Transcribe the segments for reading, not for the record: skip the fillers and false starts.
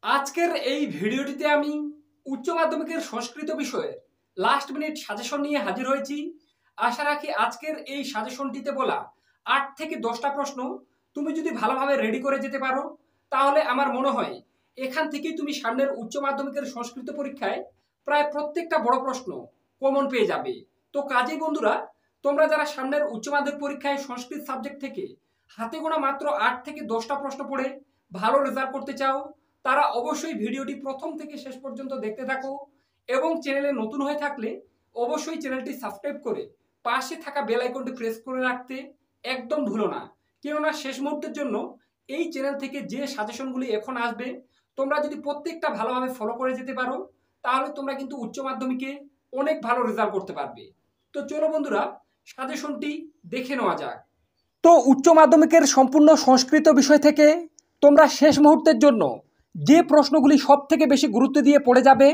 আজকের এই ভিডিওটিতে আমি উচ্চ মাধ্যমিকের সংস্কৃত বিষয়ে লাস্ট মিনিট সাজেশন নিয়ে হাজির হয়েছি। আশা রাখি আজকের এই সাজেশনটিতে বলা 8 থেকে 10টা প্রশ্ন তুমি যদি ভালোভাবে রেডি করে যেতে পারো, তাহলে আমার মনে হয় এখান থেকেই তুমি সামনের উচ্চ মাধ্যমিকের সংস্কৃত পরীক্ষায় প্রায় প্রত্যেকটা বড় প্রশ্ন কমন পেয়ে যাবে। তো কাজেই বন্ধুরা, তোমরা যারা সামনের উচ্চ মাধ্যমিক পরীক্ষায় সংস্কৃত সাবজেক্ট থেকে হাতে গোনা মাত্র 8 থেকে 10টা প্রশ্ন পড়ে ভালো রেজাল্ট করতে চাও, তারা অবশ্যই ভিডিওটি প্রথম থেকে শেষ পর্যন্ত দেখতে থাকো এবং চ্যানেলে নতুন হয়ে থাকলে অবশ্যই চ্যানেলটি সাবস্ক্রাইব করে পাশে থাকা বেল আইকনটি প্রেস করে রাখতে একদম ভুলো না। কেননা শেষ মুহূর্তের জন্য এই চ্যানেল থেকে যে সাজেশনগুলি এখন আসবে, তোমরা যদি প্রত্যেকটা ভালোভাবে ফলো করে যেতে পারো, তাহলে তোমরা কিন্তু উচ্চ মাধ্যমিকে অনেক ভালো রেজাল্ট করতে পারবে। তো চলো বন্ধুরা, সাজেশনটি দেখে নেওয়া যাক। তো উচ্চ মাধ্যমিকের সম্পূর্ণ সংস্কৃত বিষয় থেকে তোমরা শেষ মুহূর্তের জন্য যে প্রশ্নগুলি সব থেকে বেশি গুরুত্ব দিয়ে পড়ে যাবে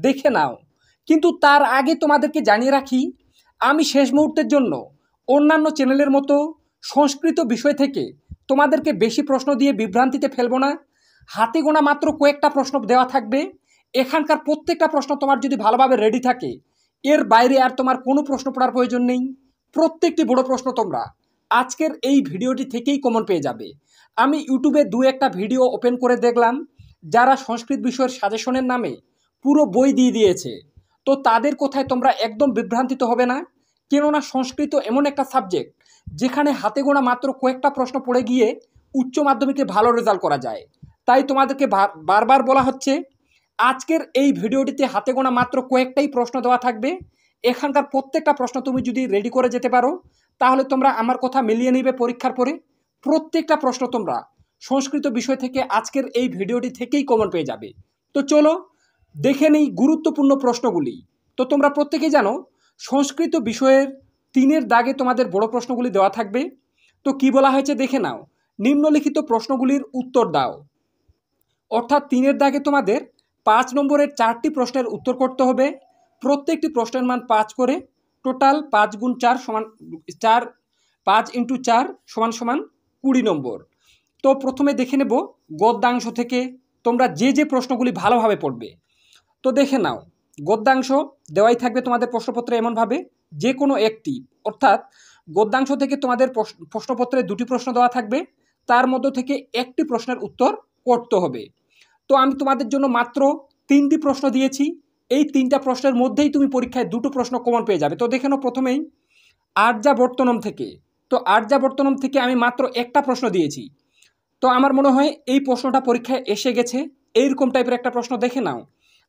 দেখে নাও। কিন্তু তার আগে তোমাদেরকে জানিয়ে রাখি, আমি শেষ মুহূর্তের জন্য অন্যান্য চ্যানেলের মতো সংস্কৃত বিষয় থেকে তোমাদেরকে বেশি প্রশ্ন দিয়ে বিভ্রান্তিতে ফেলবো না। হাতে গোনা মাত্র কয়েকটা প্রশ্ন দেওয়া থাকবে। এখানকার প্রত্যেকটা প্রশ্ন তোমার যদি ভালোভাবে রেডি থাকে, এর বাইরে আর তোমার কোনো প্রশ্ন পড়ার প্রয়োজন নেই। প্রত্যেকটি বড় প্রশ্ন তোমরা আজকের এই ভিডিওটি থেকেই কমন পেয়ে যাবে। আমি ইউটিউবে দু একটা ভিডিও ওপেন করে দেখলাম, যারা সংস্কৃত বিষয়ের সাজেশনের নামে পুরো বই দিয়ে দিয়েছে। তো তাদের কথায় তোমরা একদম বিভ্রান্তিত হবে না। কেননা সংস্কৃত এমন একটা সাবজেক্ট যেখানে হাতে গোনা মাত্র কয়েকটা প্রশ্ন পড়ে গিয়ে উচ্চ মাধ্যমিকে ভালো রেজাল্ট করা যায়। তাই তোমাদেরকে বারবার বলা হচ্ছে, আজকের এই ভিডিওটিতে হাতে গোনা মাত্র কয়েকটাই প্রশ্ন দেওয়া থাকবে। এখানকার প্রত্যেকটা প্রশ্ন তুমি যদি রেডি করে যেতে পারো, তাহলে তোমরা আমার কথা মিলিয়ে নিবে পরীক্ষার পরে। প্রত্যেকটা প্রশ্ন তোমরা সংস্কৃত বিষয় থেকে আজকের এই ভিডিওটি থেকেই কমন পেয়ে যাবে। তো চলো দেখে নিই গুরুত্বপূর্ণ প্রশ্নগুলি। তো তোমরা প্রত্যেকেই জানো, সংস্কৃত বিষয়ের 3-এর দাগে তোমাদের বড় প্রশ্নগুলি দেওয়া থাকবে। তো কি বলা হয়েছে দেখে নাও, নিম্নলিখিত প্রশ্নগুলির উত্তর দাও। অর্থাৎ 3-এর দাগে তোমাদের 5 নম্বরের 4টি প্রশ্নের উত্তর করতে হবে। প্রত্যেকটি প্রশ্নের মান 5 করে, টোটাল 5 গুণ 4 সমান 4, 5 ইন্টু 4 সমান সমান 20 নম্বর। তো প্রথমে দেখে নেব গদ্যাংশ থেকে তোমরা যে যে প্রশ্নগুলি ভালোভাবে পড়বে। তো দেখে নাও, গদ্যাংশ দেওয়াই থাকবে তোমাদের প্রশ্নপত্রে এমনভাবে যে কোনো একটি, অর্থাৎ গদ্যাংশ থেকে তোমাদের প্রশ্নপত্রে 2টি প্রশ্ন দেওয়া থাকবে, তার মধ্য থেকে একটি প্রশ্নের উত্তর করতে হবে। তো আমি তোমাদের জন্য মাত্র 3টি প্রশ্ন দিয়েছি। এই 3টা প্রশ্নের মধ্যেই তুমি পরীক্ষায় 2টো প্রশ্ন কমন পেয়ে যাবে। তো দেখে নাও প্রথমেই আর্যাবর্তনম থেকে। তো আর্যাবর্তনম থেকে আমি মাত্র একটা প্রশ্ন দিয়েছি। তো আমার মনে হয় এই প্রশ্নটা পরীক্ষায় এসে গেছে। এইরকম টাইপের একটা প্রশ্ন দেখে নাও,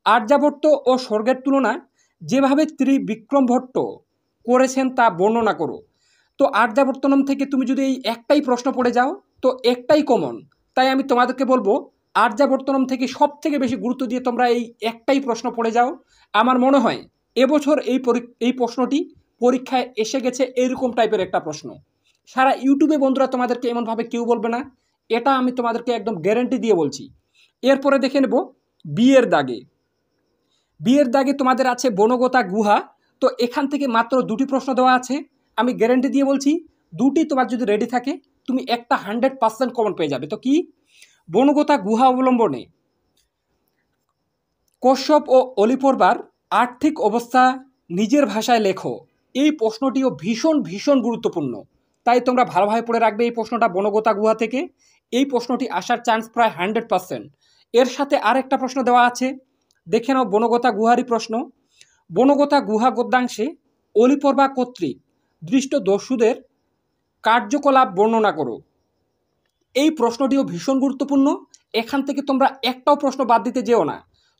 আর্যাবর্ত ও স্বর্গের তুলনা যেভাবে ত্রিবিক্রম ভট্ট করেছেন তা বর্ণনা করো। তো আর্যাবর্তনম থেকে তুমি যদি এই একটাই প্রশ্ন পড়ে যাও, তো একটাই কমন। তাই আমি তোমাদেরকে বলবো, আর্যাবর্তনম থেকে সব থেকে বেশি গুরুত্ব দিয়ে তোমরা এই একটাই প্রশ্ন পড়ে যাও। আমার মনে হয় এবছর এই প্রশ্নটি পরীক্ষায় এসে গেছে, এইরকম টাইপের একটা প্রশ্ন। সারা ইউটিউবে বন্ধুরা তোমাদেরকে এমনভাবে কেউ বলবে না, এটা আমি তোমাদেরকে একদম গ্যারেন্টি দিয়ে বলছি। এরপরে দেখে নেব বিয়ের দাগে। বিয়ের দাগে তোমাদের আছে বনগতা গুহা। তো এখান থেকে মাত্র 2টি প্রশ্ন দেওয়া আছে। আমি গ্যারেন্টি দিয়ে বলছি, 2টি তোমার যদি রেডি থাকে, তুমি একটা 100% কমন পেয়ে যাবে। তো কি, বনগতা গুহা অবলম্বনে কশ্যপ ও অলিপর্বার আর্থিক অবস্থা নিজের ভাষায় লেখো। এই প্রশ্নটিও ভীষণ ভীষণ গুরুত্বপূর্ণ। তাই তোমরা ভালোভাবে পড়ে রাখবে এই প্রশ্নটা বনগতা গুহা থেকে। এই প্রশ্নটি আসার চান্স প্রায় 100%। এর সাথে আরেকটা প্রশ্ন দেওয়া আছে, দেখে নাও বনগতা গুহারই প্রশ্ন। বনগতা গুহা গদ্যাংশে অলিপর্বা কর্তৃক দৃষ্ট দস্যুদের কার্যকলাপ বর্ণনা করো। এই প্রশ্নটিও ভীষণ গুরুত্বপূর্ণ। এখান থেকে তোমরা একটাও প্রশ্ন বাদ দিতে যেও না।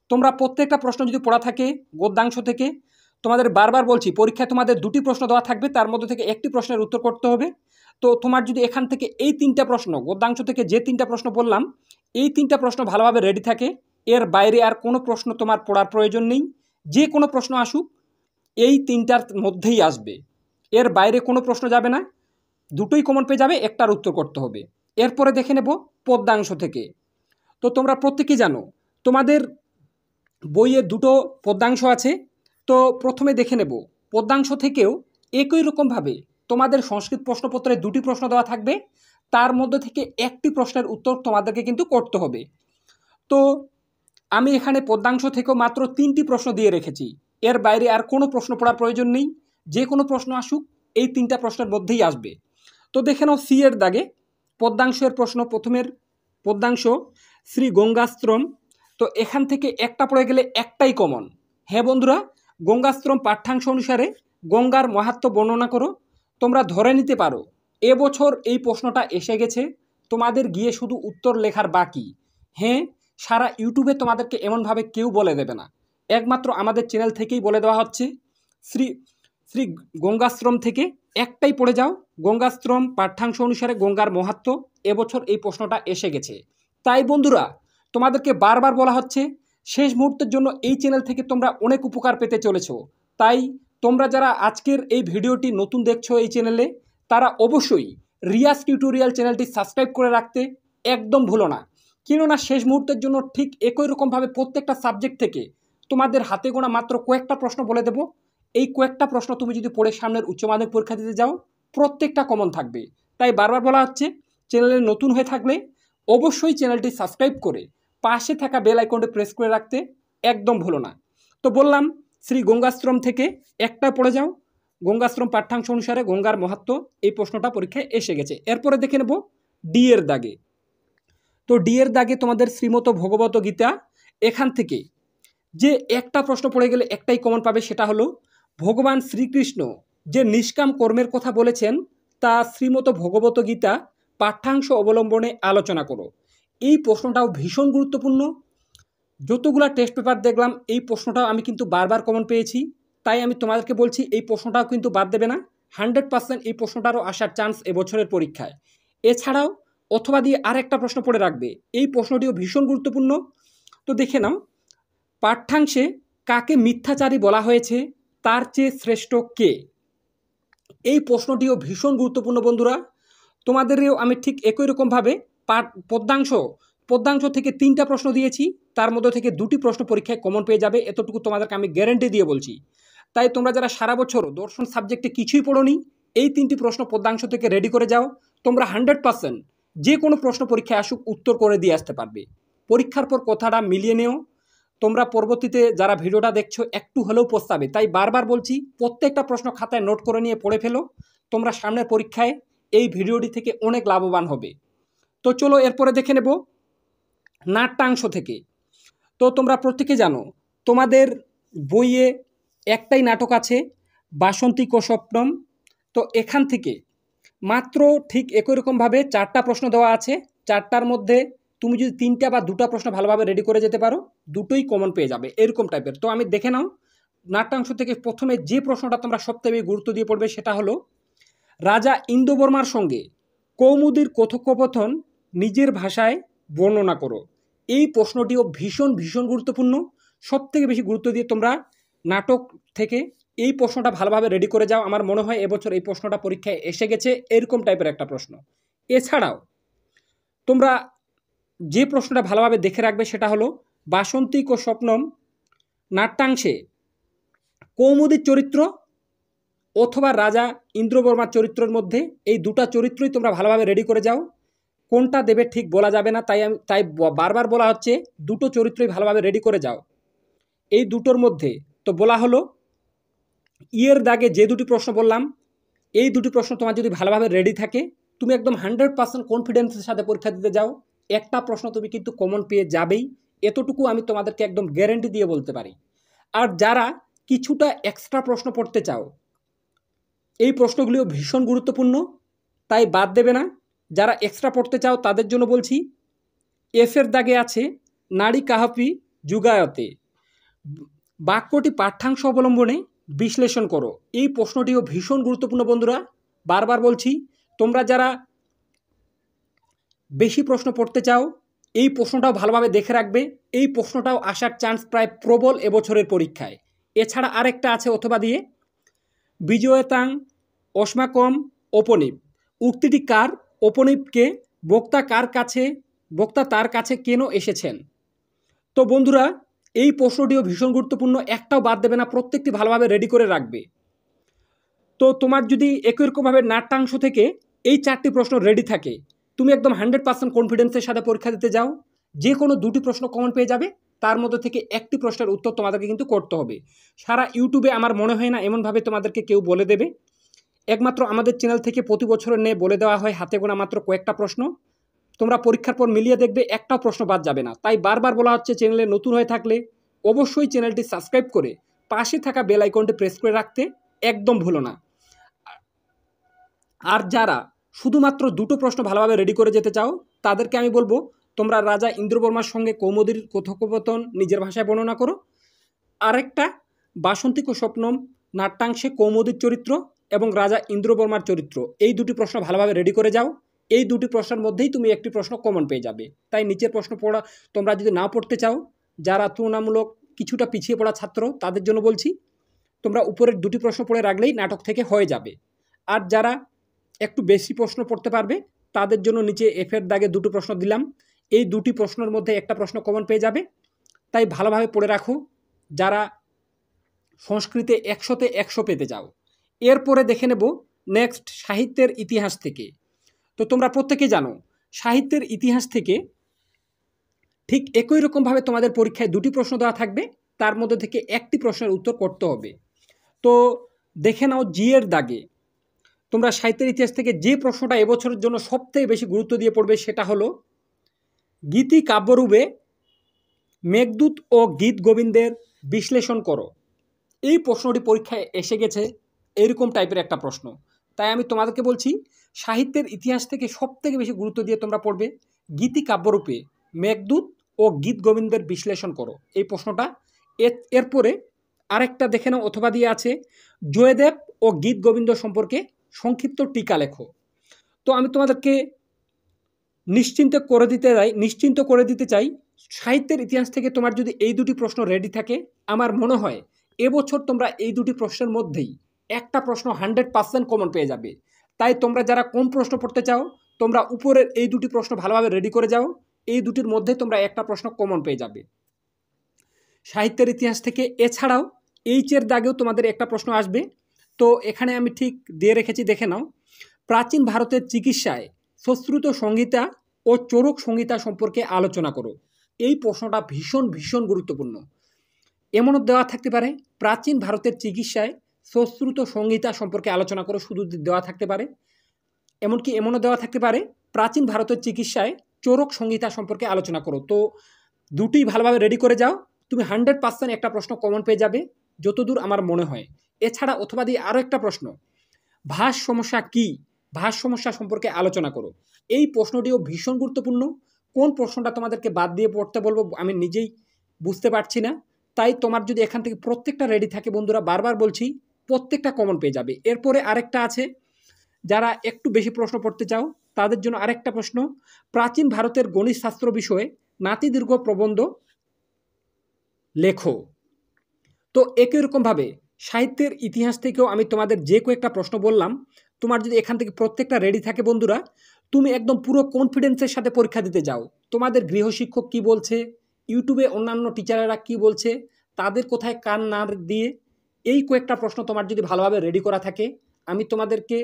তোমরা প্রত্যেকটা প্রশ্ন যদি পড়া থাকে গদ্যাংশ থেকে, তোমাদের বারবার বলছি পরীক্ষায় তোমাদের 2টি প্রশ্ন দেওয়া থাকবে, তার মধ্যে থেকে একটি প্রশ্নের উত্তর করতে হবে। তো তোমার যদি এখান থেকে এই 3টা প্রশ্ন, গদ্যাংশ থেকে যে 3টা প্রশ্ন বললাম, এই 3টা প্রশ্ন ভালোভাবে রেডি থাকে, এর বাইরে আর কোনো প্রশ্ন তোমার পড়ার প্রয়োজন নেই। যে কোনো প্রশ্ন আসুক এই 3টার মধ্যেই আসবে, এর বাইরে কোনো প্রশ্ন যাবে না। 2টোই কমন পেয়ে যাবে, একটার উত্তর করতে হবে। এরপরে দেখে নেব পদ্যাংশ থেকে। তো তোমরা প্রত্যেকেই জানো তোমাদের বইয়ে 2টো পদ্যাংশ আছে। তো প্রথমে দেখে নেব পদ্যাংশ থেকেও একই রকমভাবে তোমাদের সংস্কৃত প্রশ্নপত্রে 2টি প্রশ্ন দেওয়া থাকবে, তার মধ্যে থেকে একটি প্রশ্নের উত্তর তোমাদেরকে কিন্তু করতে হবে। তো আমি এখানে পদ্যাংশ থেকেও মাত্র 3টি প্রশ্ন দিয়ে রেখেছি, এর বাইরে আর কোনো প্রশ্ন পড়ার প্রয়োজন নেই। যে কোনো প্রশ্ন আসুক এই 3টা প্রশ্নের মধ্যেই আসবে। তো দেখে নাও সি এর দাগে পদ্যাংশের প্রশ্ন। প্রথমের পদ্যাংশ শ্রী গঙ্গাস্ত্রম। তো এখান থেকে একটা পড়ে গেলে একটাই কমন। হ্যাঁ বন্ধুরা, গঙ্গাস্ত্রম পাঠ্যাংশ অনুসারে গঙ্গার মাহাত্ম্য বর্ণনা করো। তোমরা ধরে নিতে পারো এবছর এই প্রশ্নটা এসে গেছে, তোমাদের গিয়ে শুধু উত্তর লেখার বাকি। হ্যাঁ, সারা ইউটিউবে তোমাদেরকে এমনভাবে কেউ বলে দেবে না, একমাত্র আমাদের চ্যানেল থেকেই বলে দেওয়া হচ্ছে। শ্রী শ্রী গঙ্গাশ্রম থেকে একটাই পড়ে যাও, গঙ্গাশ্রম পাঠ্যাংশ অনুসারে গঙ্গার মাহাত্ম্য, এবছর এই প্রশ্নটা এসে গেছে। তাই বন্ধুরা, তোমাদেরকে বারবার বলা হচ্ছে শেষ মুহূর্তের জন্য এই চ্যানেল থেকে তোমরা অনেক উপকার পেতে চলেছ। তাই তোমরা যারা আজকের এই ভিডিওটি নতুন দেখছো এই চ্যানেলে, তারা অবশ্যই রিয়াজ টিউটোরিয়াল চ্যানেলটি সাবস্ক্রাইব করে রাখতে একদম ভুলো না। কেননা শেষ মুহূর্তের জন্য ঠিক একই রকমভাবে প্রত্যেকটা সাবজেক্ট থেকে তোমাদের হাতে গোনা মাত্র কয়েকটা প্রশ্ন বলে দেবো। এই কয়েকটা প্রশ্ন তুমি যদি পড়ে সামনের উচ্চ মাধ্যমিক পরীক্ষা দিতে যাও, প্রত্যেকটা কমন থাকবে। তাই বারবার বলা হচ্ছে চ্যানেলে নতুন হয়ে থাকলে অবশ্যই চ্যানেলটি সাবস্ক্রাইব করে পাশে থাকা বেল আইকনটি প্রেস করে রাখতে একদম ভুলো না। তো বললাম শ্রী গঙ্গাশ্রম থেকে একটা পড়ে যাও, গঙ্গাশ্রম পাঠ্যাংশ অনুসারে গঙ্গার মাহাত্ম্য, এই প্রশ্নটা পরীক্ষায় এসে গেছে। এরপরে দেখে নেব ডি এর দাগে। তো ডি এর দাগে তোমাদের শ্রীমত ভগবত গীতা। এখান থেকে যে একটা প্রশ্ন পড়ে গেলে একটাই কমন পাবে, সেটা হলো ভগবান শ্রীকৃষ্ণ যে নিষ্কাম কর্মের কথা বলেছেন তা শ্রীমত ভগবত গীতা পাঠ্যাংশ অবলম্বনে আলোচনা করো। এই প্রশ্নটাও ভীষণ গুরুত্বপূর্ণ। যতগুলা টেস্ট পেপার দেখলাম এই প্রশ্নটাও আমি কিন্তু বারবার কমন পেয়েছি। তাই আমি তোমাদেরকে বলছি এই প্রশ্নটাও কিন্তু বাদ দেবে না, 100% এই প্রশ্নটারও আসার চান্স এবছরের পরীক্ষায়। এছাড়াও অথবা দিয়ে আর একটা প্রশ্ন পড়ে রাখবে, এই প্রশ্নটিও ভীষণ গুরুত্বপূর্ণ। তো দেখে নাও, পাঠ্যাংশে কাকে মিথ্যাচারী বলা হয়েছে, তার চেয়ে শ্রেষ্ঠ কে? এই প্রশ্নটিও ভীষণ গুরুত্বপূর্ণ বন্ধুরা। তোমাদেরও আমি ঠিক একই রকমভাবে পদ্যাংশ থেকে 3টা প্রশ্ন দিয়েছি, তার মধ্যে থেকে 2টি প্রশ্ন পরীক্ষায় কমন পেয়ে যাবে, এতটুকু তোমাদেরকে আমি গ্যারেন্টি দিয়ে বলছি। তাই তোমরা যারা সারা বছর দর্শন সাবজেক্টে কিছুই পড়োনি, এই 3টি প্রশ্ন পদ্যাংশ থেকে রেডি করে যাও। তোমরা 100% যে কোনো প্রশ্ন পরীক্ষায় আসুক উত্তর করে দিয়ে আসতে পারবে। পরীক্ষার পর কথাটা মিলিয়ে নেও। তোমরা পরবর্তীতে যারা ভিডিওটা দেখছো একটু হলেও পস্তাবে। তাই বারবার বলছি প্রত্যেকটা প্রশ্ন খাতায় নোট করে নিয়ে পড়ে ফেলো, তোমরা সামনের পরীক্ষায় এই ভিডিওটি থেকে অনেক লাভবান হবে। তো চলো এরপরে দেখে নেব নাট্যাংশ থেকে। তো তোমরা প্রত্যেকে জানো তোমাদের বইয়ে একটাই নাটক আছে, বাসন্তী কোস্বপ্নম। তো এখান থেকে মাত্র ঠিক একই রকমভাবে 4টা প্রশ্ন দেওয়া আছে। 4টার মধ্যে তুমি যদি 3টা বা 2টা প্রশ্ন ভালোভাবে রেডি করে যেতে পারো, দুটোই কমন পেয়ে যাবে এরকম টাইপের। তো আমি দেখে নাও নাট্যাংশ থেকে প্রথমে যে প্রশ্নটা তোমরা সবথেকে গুরুত্ব দিয়ে পড়বে সেটা হলো রাজা ইন্দ্রবর্মার সঙ্গে কৌমুদীর কথোপকথন নিজের ভাষায় বর্ণনা করো। এই প্রশ্নটিও ভীষণ ভীষণ গুরুত্বপূর্ণ। সবথেকে বেশি গুরুত্ব দিয়ে তোমরা নাটক থেকে এই প্রশ্নটা ভালোভাবে রেডি করে যাও। আমার মনে হয় এবছর এই প্রশ্নটা পরীক্ষায় এসে গেছে, এরকম টাইপের একটা প্রশ্ন। এছাড়াও তোমরা যে প্রশ্নটা ভালোভাবে দেখে রাখবে সেটা হলো বাসন্তী কোস্বপ্নম নাট্যাংশে কৌমুদীর চরিত্র অথবা রাজা ইন্দ্রবর্মার চরিত্রের মধ্যে এই 2টা চরিত্রই তোমরা ভালোভাবে রেডি করে যাও। কোনটা দেবে ঠিক বলা যাবে না, তাই বারবার বলা হচ্ছে 2টো চরিত্রই ভালোভাবে রেডি করে যাও। এই 2টোর মধ্যে তো বলা হলো ইয়ের দাগে যে 2টি প্রশ্ন বললাম, এই 2টি প্রশ্ন তোমার যদি ভালোভাবে রেডি থাকে তুমি একদম 100% কনফিডেন্সের সাথে পরীক্ষা দিতে যাও, একটা প্রশ্ন তুমি কিন্তু কমন পেয়ে যাবেই। এতটুকু আমি তোমাদেরকে একদম গ্যারেন্টি দিয়ে বলতে পারি। আর যারা কিছুটা এক্সট্রা প্রশ্ন পড়তে চাও, এই প্রশ্নগুলিও ভীষণ গুরুত্বপূর্ণ, তাই বাদ দেবে না। যারা এক্সট্রা পড়তে চাও তাদের জন্য বলছি এফের দাগে আছে নারী কাহাপি যুগায়তে, বাক্যটি পাঠ্যাংশ অবলম্বনে বিশ্লেষণ করো। এই প্রশ্নটিও ভীষণ গুরুত্বপূর্ণ বন্ধুরা। বারবার বলছি তোমরা যারা বেশি প্রশ্ন পড়তে চাও এই প্রশ্নটাও ভালোভাবে দেখে রাখবে, এই প্রশ্নটাও আসার চান্স প্রায় প্রবল এবছরের পরীক্ষায়। এছাড়া আরেকটা আছে অথবা দিয়ে বিজয়তাং অস্মাকম উপনীপ, উক্তিটি কার? উপনীপকে বক্তা তার কাছে কেন এসেছেন? তো বন্ধুরা এই প্রশ্নটিও ভীষণ গুরুত্বপূর্ণ, একটাও বাদ দেবে না, প্রত্যেকটি ভালোভাবে রেডি করে রাখবে। তো তোমার যদি একই রকমভাবে নাট্যাংশ থেকে এই 4টি প্রশ্ন রেডি থাকে, তুমি একদম 100% কনফিডেন্সের সাথে পরীক্ষা দিতে যাও, যে কোনো 2টি প্রশ্ন কমন পেয়ে যাবে, তার মধ্যে থেকে একটি প্রশ্নের উত্তর তোমাদেরকে কিন্তু করতে হবে। সারা ইউটিউবে আমার মনে হয় না এমনভাবে তোমাদেরকে কেউ বলে দেবে। একমাত্র আমাদের চ্যানেল থেকে প্রতি বছরের ন্যায় বলে দেওয়া হয় হাতে গোনা মাত্র কয়েকটা প্রশ্ন। তোমরা পরীক্ষার পর মিলিয়ে দেখবে একটাও প্রশ্ন বাদ যাবে না। তাই বারবার বলা হচ্ছে, চ্যানেলে নতুন হয়ে থাকলে অবশ্যই চ্যানেলটি সাবস্ক্রাইব করে পাশে থাকা বেল আইকনটি প্রেস করে রাখতে একদম ভুলো না। আর যারা শুধুমাত্র দুটো প্রশ্ন ভালোভাবে রেডি করে যেতে চাও তাদেরকে আমি বলবো, তোমরা রাজা ইন্দ্রবর্মার সঙ্গে কৌমুদীর কথোপকথন নিজের ভাষায় বর্ণনা করো। আরেকটা বাসন্তিক ও স্বপ্নম নাট্যাংশে কৌমুদীর চরিত্র এবং রাজা ইন্দ্রবর্মার চরিত্র, এই দুটি প্রশ্ন ভালোভাবে রেডি করে যাও। এই দুটি প্রশ্নের মধ্যেই তুমি একটি প্রশ্ন কমন পেয়ে যাবে। তাই নিচের প্রশ্ন পড়া তোমরা যদি না পড়তে চাও, যারা তুলনামূলক কিছুটা পিছিয়ে পড়া ছাত্র তাদের জন্য বলছি, তোমরা উপরের দুটি প্রশ্ন পড়ে রাখলেই নাটক থেকে হয়ে যাবে। আর যারা একটু বেশি প্রশ্ন পড়তে পারবে তাদের জন্য নিচে এফের দাগে দুটো প্রশ্ন দিলাম, এই দুটি প্রশ্নের মধ্যে একটা প্রশ্ন কমন পেয়ে যাবে। তাই ভালোভাবে পড়ে রাখো যারা সংস্কৃতে 100-তে 100 পেতে যাও। এরপরে দেখে নেব নেক্সট সাহিত্যের ইতিহাস থেকে। তো তোমরা প্রত্যেকে জানো সাহিত্যের ইতিহাস থেকে ঠিক একই রকমভাবে তোমাদের পরীক্ষায় দুটি প্রশ্ন দেওয়া থাকবে, তার মধ্যে থেকে একটি প্রশ্নের উত্তর করতে হবে। তো দেখে নাও জি এর দাগে তোমরা সাহিত্যের ইতিহাস থেকে যে প্রশ্নটা এবছরের জন্য সবথেকে বেশি গুরুত্ব দিয়ে পড়বে সেটা হলো গীতি কাব্যরূপে মেঘদূত ও গীত গোবিন্দের বিশ্লেষণ করো। এই প্রশ্নটি পরীক্ষায় এসে গেছে, এরকম টাইপের একটা প্রশ্ন। তাই আমি তোমাদেরকে বলছি সাহিত্যের ইতিহাস থেকে সবথেকে বেশি গুরুত্ব দিয়ে তোমরা পড়বে গীতি কাব্যরূপে মেঘদূত ও গীত গোবিন্দের বিশ্লেষণ করো, এই প্রশ্নটা। এরপরে আরেকটা দেখে নাও অথবা দিয়ে আছে জয়দেব ও গীত গোবিন্দ সম্পর্কে সংক্ষিপ্ত টিকা লেখো। তো আমি তোমাদেরকে নিশ্চিন্ত করে দিতে চাই সাহিত্যের ইতিহাস থেকে তোমার যদি এই দুটি প্রশ্ন রেডি থাকে, আমার মনে হয় এবছর তোমরা এই দুটি প্রশ্নের মধ্যেই একটা প্রশ্ন 100% কমন পেয়ে যাবে। তাই তোমরা যারা কম প্রশ্ন পড়তে চাও তোমরা উপরের এই দুটি প্রশ্ন ভালোভাবে রেডি করে যাও, এই দুটির মধ্যে তোমরা একটা প্রশ্ন কমন পেয়ে যাবে সাহিত্যের ইতিহাস থেকে। এছাড়াও এইচের দাগেও তোমাদের একটা প্রশ্ন আসবে। তো এখানে আমি ঠিক দিয়ে রেখেছি, দেখে নাও প্রাচীন ভারতের চিকিৎসায় সুশ্রুত সংহিতা ও চরক সংহিতা সম্পর্কে আলোচনা করো। এই প্রশ্নটা ভীষণ গুরুত্বপূর্ণ। এমনও দেওয়া থাকতে পারে প্রাচীন ভারতের চিকিৎসায় সুশ্রুত সংহিতা সম্পর্কে আলোচনা করো, শুধু দেওয়া থাকতে পারে। এমনকি এমনও দেওয়া থাকতে পারে প্রাচীন ভারতের চিকিৎসায় চরক সংহিতা সম্পর্কে আলোচনা করো। তো দুটি ভালোভাবে রেডি করে যাও, তুমি 100% একটা প্রশ্ন কমন পেয়ে যাবে যতদূর আমার মনে হয়। এছাড়া অথবা দিয়ে আরও একটা প্রশ্ন, ভাষ সমস্যা কি, ভাষ সমস্যা সম্পর্কে আলোচনা করো। এই প্রশ্নটিও ভীষণ গুরুত্বপূর্ণ। কোন প্রশ্নটা তোমাদেরকে বাদ দিয়ে পড়তে বলবো আমি নিজেই বুঝতে পারছি না। তাই তোমার যদি এখান থেকে প্রত্যেকটা রেডি থাকে বন্ধুরা, বারবার বলছি প্রত্যেকটা কমন পেয়ে যাবে। এরপরে আরেকটা আছে, যারা একটু বেশি প্রশ্ন পড়তে চাও তাদের জন্য আরেকটা প্রশ্ন, প্রাচীন ভারতের গণিত শাস্ত্র বিষয়ে নাতিদীর্ঘ প্রবন্ধ লেখো। তো একই রকমভাবে সাহিত্যের ইতিহাস থেকেও আমি তোমাদের যে কয়েকটা প্রশ্ন বললাম, তোমার যদি এখান থেকে প্রত্যেকটা রেডি থাকে বন্ধুরা, তুমি একদম পুরো কনফিডেন্সের সাথে পরীক্ষা দিতে যাও। তোমাদের গৃহশিক্ষক কি বলছে, ইউটিউবে অন্যান্য টিচারেরা কি বলছে, তাদের কোথায় কান না দিয়ে এই কয়েকটা প্রশ্ন তোমার যদি ভালোভাবে রেডি করা থাকে, আমি তোমাদেরকে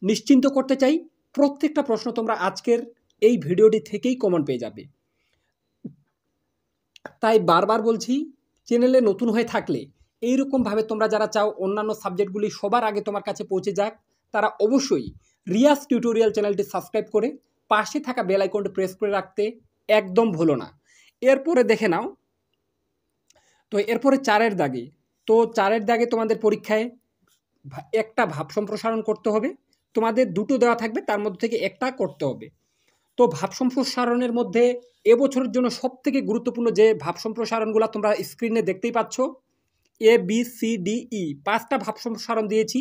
নিশ্চিন্ত করতে চাই প্রত্যেকটা প্রশ্ন তোমরা আজকের এই ভিডিওটি থেকেই কমন পেয়ে যাবে। তাই বারবার বলছি, চ্যানেলে নতুন হয়ে থাকলে এইরকমভাবে তোমরা যারা চাও অন্যান্য সাবজেক্টগুলি সবার আগে তোমার কাছে পৌঁছে যাক, তারা অবশ্যই রিয়াজ টিউটোরিয়াল চ্যানেলটি সাবস্ক্রাইব করে পাশে থাকা বেল আইকনটি প্রেস করে রাখতে একদম ভুলো না। এরপরে দেখে নাও, তো এরপরে 4-এর দাগে, তো 4-এর দাগে তোমাদের পরীক্ষায় একটা ভাব সম্প্রসারণ করতে হবে। তোমাদের দুটো দেওয়া থাকবে, তার মধ্যে থেকে একটা করতে হবে। তো ভাব সম্প্রসারণের মধ্যে এবছরের জন্য সবথেকে গুরুত্বপূর্ণ যে ভাব সম্প্রসারণগুলো তোমরা স্ক্রিনে দেখতেই পাচ্ছ, ABCDE 5টা ভাব সম্প্রসারণ দিয়েছি।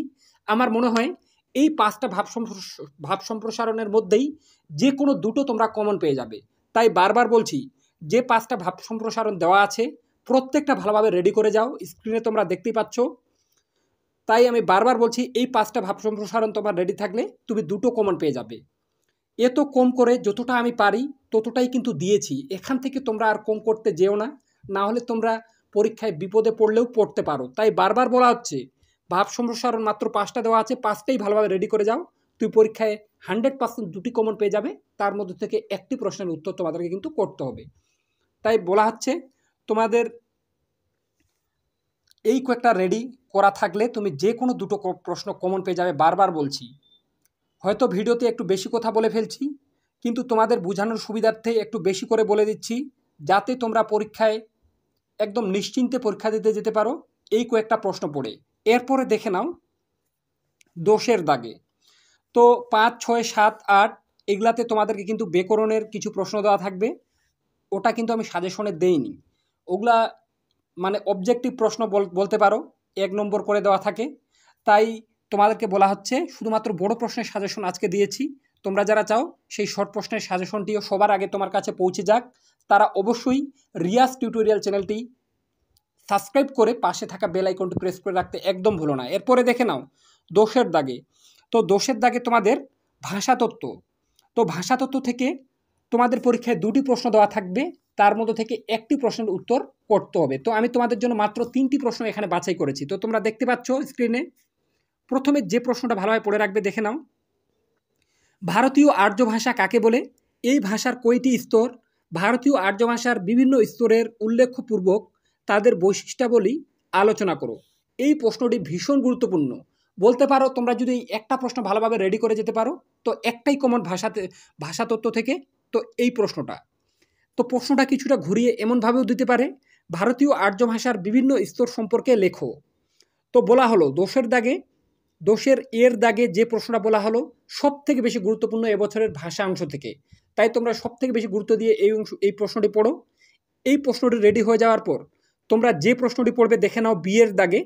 আমার মনে হয় এই 5টা ভাব সম্প্রসারণের মধ্যেই যে কোনো দুটো তোমরা কমন পেয়ে যাবে। তাই বারবার বলছি, যে 5টা ভাব সম্প্রসারণ দেওয়া আছে প্রত্যেকটা ভালোভাবে রেডি করে যাও, স্ক্রিনে তোমরা দেখতেই পাচ্ছ। তাই আমি বারবার বলছি এই 5টা ভাব সম্প্রসারণ তোমার রেডি থাকলে তুমি দুটো কমন পেয়ে যাবে। এত কম করে যতটা আমি পারি ততটাই কিন্তু দিয়েছি, এখান থেকে তোমরা আর কম করতে যেও না, না হলে তোমরা পরীক্ষায় বিপদে পড়লেও পড়তে পারো। তাই বারবার বলা হচ্ছে ভাব সম্প্রসারণ মাত্র 5টা দেওয়া আছে, 5টাই ভালোভাবে রেডি করে যাও, তুই পরীক্ষায় 100% দুটি কমন পেয়ে যাবে। তার মধ্যে থেকে একটি প্রশ্নের উত্তর তোমাদেরকে কিন্তু করতে হবে। তাই বলা হচ্ছে তোমাদের এই কয়েকটা রেডি করা থাকলে তুমি যে কোনো দুটো প্রশ্ন কমন পেয়ে যাবে। বারবার বলছি, হয়তো ভিডিওতে একটু বেশি কথা বলে ফেলছি, কিন্তু তোমাদের বোঝানোর সুবিধার্থে একটু বেশি করে বলে দিচ্ছি, যাতে তোমরা পরীক্ষায় একদম নিশ্চিন্তে পরীক্ষা দিতে যেতে পারো এই কয়েকটা প্রশ্ন পড়ে। এরপরে দেখে নাও দোষের দাগে। তো 5, 6, 7, 8 এগুলাতে তোমাদেরকে কিন্তু ব্যাকরণের কিছু প্রশ্ন দেওয়া থাকবে। ওটা কিন্তু আমি সাজেশনে দেইনি, ওগুলা মানে অবজেক্টিভ প্রশ্ন বলতে পারো, 1 নম্বর করে দেওয়া থাকে। তাই তোমাদেরকে বলা হচ্ছে শুধুমাত্র বড় প্রশ্নের সাজেশন আজকে দিয়েছি। তোমরা যারা চাও সেই শর্ট প্রশ্নের সাজেশনটিও সবার আগে তোমার কাছে পৌঁছে যাক, তারা অবশ্যই রিয়াজ টিউটোরিয়াল চ্যানেলটি সাবস্ক্রাইব করে পাশে থাকা বেল আইকনটি প্রেস করে রাখতে একদম ভুলো না। এরপরে দেখে নাও দোষের দাগে। তো দোষের দাগে তোমাদের ভাষাতত্ত্ব। তো ভাষাতত্ত্ব থেকে তোমাদের পরীক্ষায় 2টি প্রশ্ন দেওয়া থাকবে, তার মধ্যে থেকে একটি প্রশ্নের উত্তর করতে হবে। তো আমি তোমাদের জন্য মাত্র 3টি প্রশ্ন এখানে বাছাই করেছি। তো তোমরা দেখতে পাচ্ছ স্ক্রিনে, প্রথমে যে প্রশ্নটা ভালোভাবে পড়ে রাখবে দেখে নাও, ভারতীয় আর্য ভাষা কাকে বলে? এই ভাষার কয়টি স্তর? ভারতীয় আর্য ভাষার বিভিন্ন স্তরের উল্লেখপূর্বক তাদের বৈশিষ্ট্যাবলী আলোচনা করো। এই প্রশ্নটি ভীষণ গুরুত্বপূর্ণ। বলতে পারো তোমরা যদি একটা প্রশ্ন ভালোভাবে রেডি করে যেতে পারো, তো একটাই কমন ভাষাতত্ত্ব থেকে, তো এই প্রশ্নটা। তো প্রশ্নটা কিছুটা ঘুরিয়ে এমনভাবেও দিতে পারে, ভারতীয় আর্য ভাষার বিভিন্ন স্তর সম্পর্কে লেখো। তো বলা হলো দোষের এর দাগে যে প্রশ্নটা বলা হলো সব থেকে বেশি গুরুত্বপূর্ণ এবছরের ভাষা অংশ থেকে। তাই তোমরা সব থেকে বেশি গুরুত্ব দিয়ে এই প্রশ্নটি পড়ো। এই প্রশ্নটি রেডি হয়ে যাওয়ার পর তোমরা যে প্রশ্নটি পড়বে দেখে নাও বিয়ের দাগে,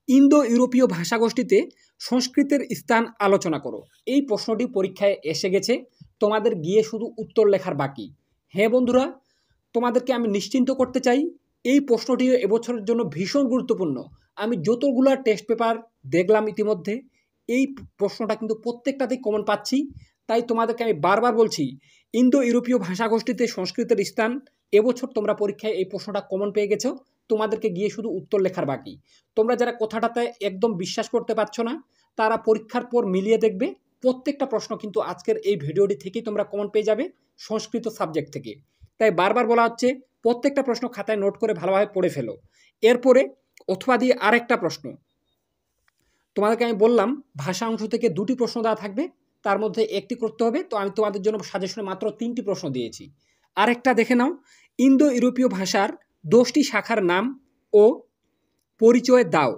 ইন্দো ইউরোপীয় ভাষাগোষ্ঠীতে সংস্কৃতের স্থান আলোচনা করো। এই প্রশ্নটি পরীক্ষায় এসে গেছে, তোমাদের গিয়ে শুধু উত্তর লেখার বাকি। হ্যাঁ বন্ধুরা, তোমাদেরকে আমি নিশ্চিন্ত করতে চাই, এই প্রশ্নটিও এবছরের জন্য ভীষণ গুরুত্বপূর্ণ। আমি যতগুলো টেস্ট পেপার দেখলাম ইতিমধ্যে, এই প্রশ্নটা কিন্তু প্রত্যেকটাতেই কমন পাচ্ছি। তাই তোমাদেরকে আমি বারবার বলছি, ইন্দো ইউরোপীয় ভাষাগোষ্ঠীতে সংস্কৃতের স্থান, এবছর তোমরা পরীক্ষায় এই প্রশ্নটা কমন পেয়ে গেছো, তোমাদেরকে গিয়ে শুধু উত্তর লেখার বাকি। তোমরা যারা কথাটাতে একদম বিশ্বাস করতে পারছো না, তারা পরীক্ষার পর মিলিয়ে দেখবে, প্রত্যেকটা প্রশ্ন কিন্তু আজকের এই ভিডিওটি থেকেই তোমরা কমন পেয়ে যাবে সংস্কৃত সাবজেক্ট থেকে। তাই বারবার বলা হচ্ছে প্রত্যেকটা প্রশ্ন খাতায় নোট করে ভালোভাবে পড়ে ফেলো। এরপরে অথবা দিয়ে আরেকটা প্রশ্ন তোমাদেরকে আমি বললাম, ভাষা অংশ থেকে 2টি প্রশ্ন দেওয়া থাকবে, তার মধ্যে একটি করতে হবে। তো আমি তোমাদের জন্য সাজেশনে মাত্র 3টি প্রশ্ন দিয়েছি। আরেকটা দেখে নাও, ইন্দো ইউরোপীয় ভাষার 10টি শাখার নাম ও পরিচয় দাও।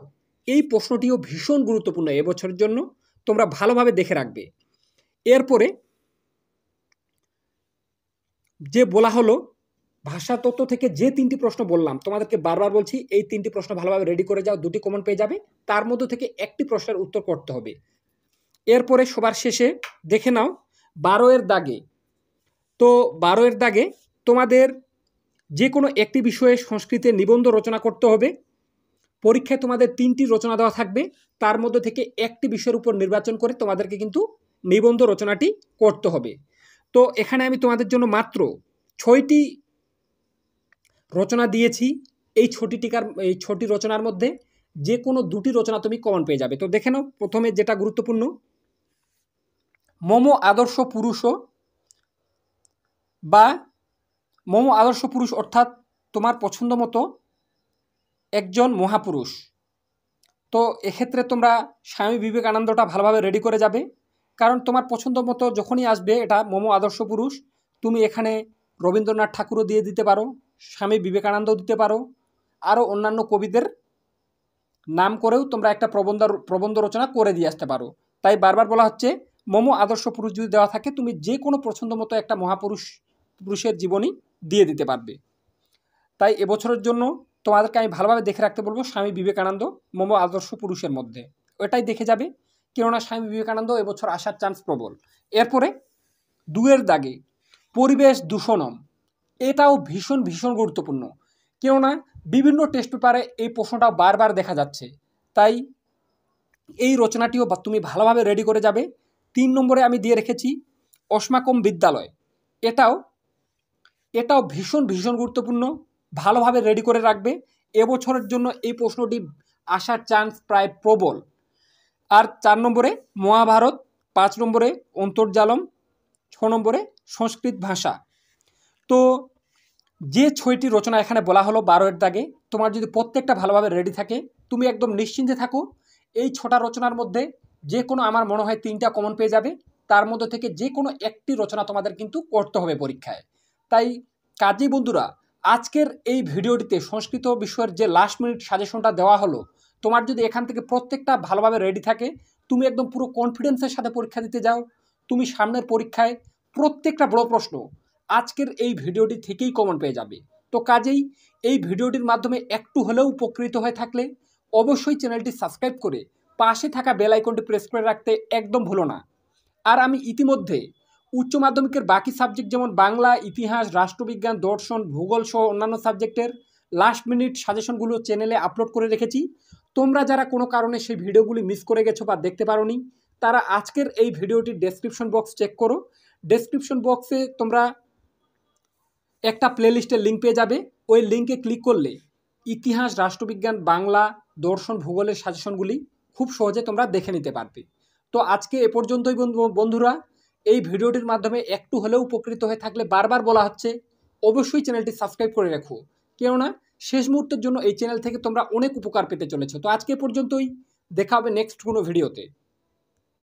এই প্রশ্নটিও ভীষণ গুরুত্বপূর্ণ এবছরের জন্য, তোমরা ভালোভাবে দেখে রাখবে। এরপরে যে বলা হলো ভাষাতত্ত্ব থেকে যে 3টি প্রশ্ন বললাম, তোমাদেরকে বারবার বলছি এই 3টি প্রশ্ন ভালোভাবে রেডি করে যাও, 2টি কমন পেয়ে যাবে, তার মধ্যে থেকে একটি প্রশ্নের উত্তর করতে হবে। এরপরে সবার শেষে দেখে নাও 12 এর দাগে। তো 12 এর দাগে তোমাদের যে কোনো একটি বিষয়ে সংস্কৃতে নিবন্ধ রচনা করতে হবে। পরীক্ষায় তোমাদের 3টি রচনা দেওয়া থাকবে, তার মধ্যে থেকে একটি বিষয়ের উপর নির্বাচন করে তোমাদেরকে কিন্তু নিবন্ধ রচনাটি করতে হবে। তো এখানে আমি তোমাদের জন্য মাত্র 6টি রচনা দিয়েছি। এই 6টি রচনার মধ্যে যে কোনো 2টি রচনা তুমি কমন পেয়ে যাবে। তো দেখে নাও, প্রথমে যেটা গুরুত্বপূর্ণ, মম আদর্শ পুরুষ অর্থাৎ তোমার পছন্দ মতো একজন মহাপুরুষ। তো এক্ষেত্রে তোমরা স্বামী বিবেকানন্দটা ভালোভাবে রেডি করে যাবে, কারণ তোমার পছন্দ মতো যখনই আসবে এটা মম আদর্শ পুরুষ, তুমি এখানে রবীন্দ্রনাথ ঠাকুরও দিয়ে দিতে পারো, স্বামী বিবেকানন্দও দিতে পারো, আরও অন্যান্য কবিদের নাম করেও তোমরা একটা প্রবন্ধ রচনা করে দিয়ে আসতে পারো। তাই বারবার বলা হচ্ছে মম আদর্শ পুরুষ যদি দেওয়া থাকে, তুমি যে কোনো পছন্দ মতো একটা পুরুষের জীবনী দিয়ে দিতে পারবে। তাই এবছরের জন্য তোমাদেরকে আমি ভালোভাবে দেখে রাখতে বলবো স্বামী বিবেকানন্দ মম আদর্শ পুরুষের মধ্যে, ওটাই দেখে যাবে, কেননা স্বামী বিবেকানন্দ এবছর আসার চান্স প্রবল। এরপরে 2 এর দাগে পরিবেশ দূষণম, এটাও ভীষণ ভীষণ গুরুত্বপূর্ণ, কেননা বিভিন্ন টেস্ট পেপারে এই প্রশ্নটাও বারবার দেখা যাচ্ছে। তাই এই রচনাটিও তুমি ভালোভাবে রেডি করে যাবে। 3 নম্বরে আমি দিয়ে রেখেছি অস্মাকম বিদ্যালয়, এটাও ভীষণ ভীষণ গুরুত্বপূর্ণ, ভালোভাবে রেডি করে রাখবে। এবছরের জন্য এই প্রশ্নটি আসার চান্স প্রায় প্রবল। আর 4 নম্বরে মহাভারত, 5 নম্বরে অন্তর্জালম, 6 নম্বরে সংস্কৃত ভাষা। তো যে 6টি রচনা এখানে বলা হলো 12-এর দাগে, তোমার যদি প্রত্যেকটা ভালোভাবে রেডি থাকে, তুমি একদম নিশ্চিন্তে থাকো। এই 6টা রচনার মধ্যে যে কোনো আমার মনে হয় 3টা কমন পেয়ে যাবে। তার মধ্যে থেকে যে কোনো একটি রচনা তোমাদের কিন্তু করতে হবে পরীক্ষায়। তাই কাজী বন্ধুরা, আজকের এই ভিডিওটিতে সংস্কৃত বিষয়ের যে লাস্ট মিনিট সাজেশনটা দেওয়া হলো, তোমার যদি এখান থেকে প্রত্যেকটা ভালোভাবে রেডি থাকে, তুমি একদম পুরো কনফিডেন্সের সাথে পরীক্ষা দিতে যাও, তুমি সামনের পরীক্ষায় প্রত্যেকটা বড় প্রশ্ন আজকের এই ভিডিওটি থেকেই কমন পেয়ে যাবে। তো কাজেই এই ভিডিওটির মাধ্যমে একটু হলেও উপকৃত হয়ে থাকলে অবশ্যই চ্যানেলটি সাবস্ক্রাইব করে পাশে থাকা বেল আইকনটি প্রেস করে রাখতে একদম ভুলো না। আর আমি ইতিমধ্যে উচ্চ মাধ্যমিকের বাকি সাবজেক্ট যেমন বাংলা, ইতিহাস, রাষ্ট্রবিজ্ঞান, দর্শন, ভূগোল সহ অন্যান্য সাবজেক্টের লাস্ট মিনিট সাজেশনগুলো চ্যানেলে আপলোড করে রেখেছি। তোমরা যারা কোনো কারণে সেই ভিডিওগুলি মিস করে গেছো বা দেখতে পারোনি, তারা আজকের এই ভিডিওটির ডেসক্রিপশন বক্স চেক করো। ডেসক্রিপশন বক্সে তোমরা একটা প্লেলিস্টের লিঙ্ক পেয়ে যাবে। ওই লিঙ্কে ক্লিক করলে ইতিহাস, রাষ্ট্রবিজ্ঞান, বাংলা, দর্শন, ভূগোলের সাজেশনগুলি খুব সহজে তোমরা দেখে নিতে পারবে। তো আজকে এ পর্যন্তই বন্ধুরা। এই ভিডিওটির মাধ্যমে একটু হলেও উপকৃত হয়ে থাকলে বারবার বলা হচ্ছে অবশ্যই চ্যানেলটি সাবস্ক্রাইব করে রাখো, কেননা শেষ মুহূর্তের জন্য এই চ্যানেল থেকে তোমরা অনেক উপকার পেতে চলেছো। তো আজকে এ পর্যন্তই, দেখা হবে নেক্সট কোনো ভিডিওতে।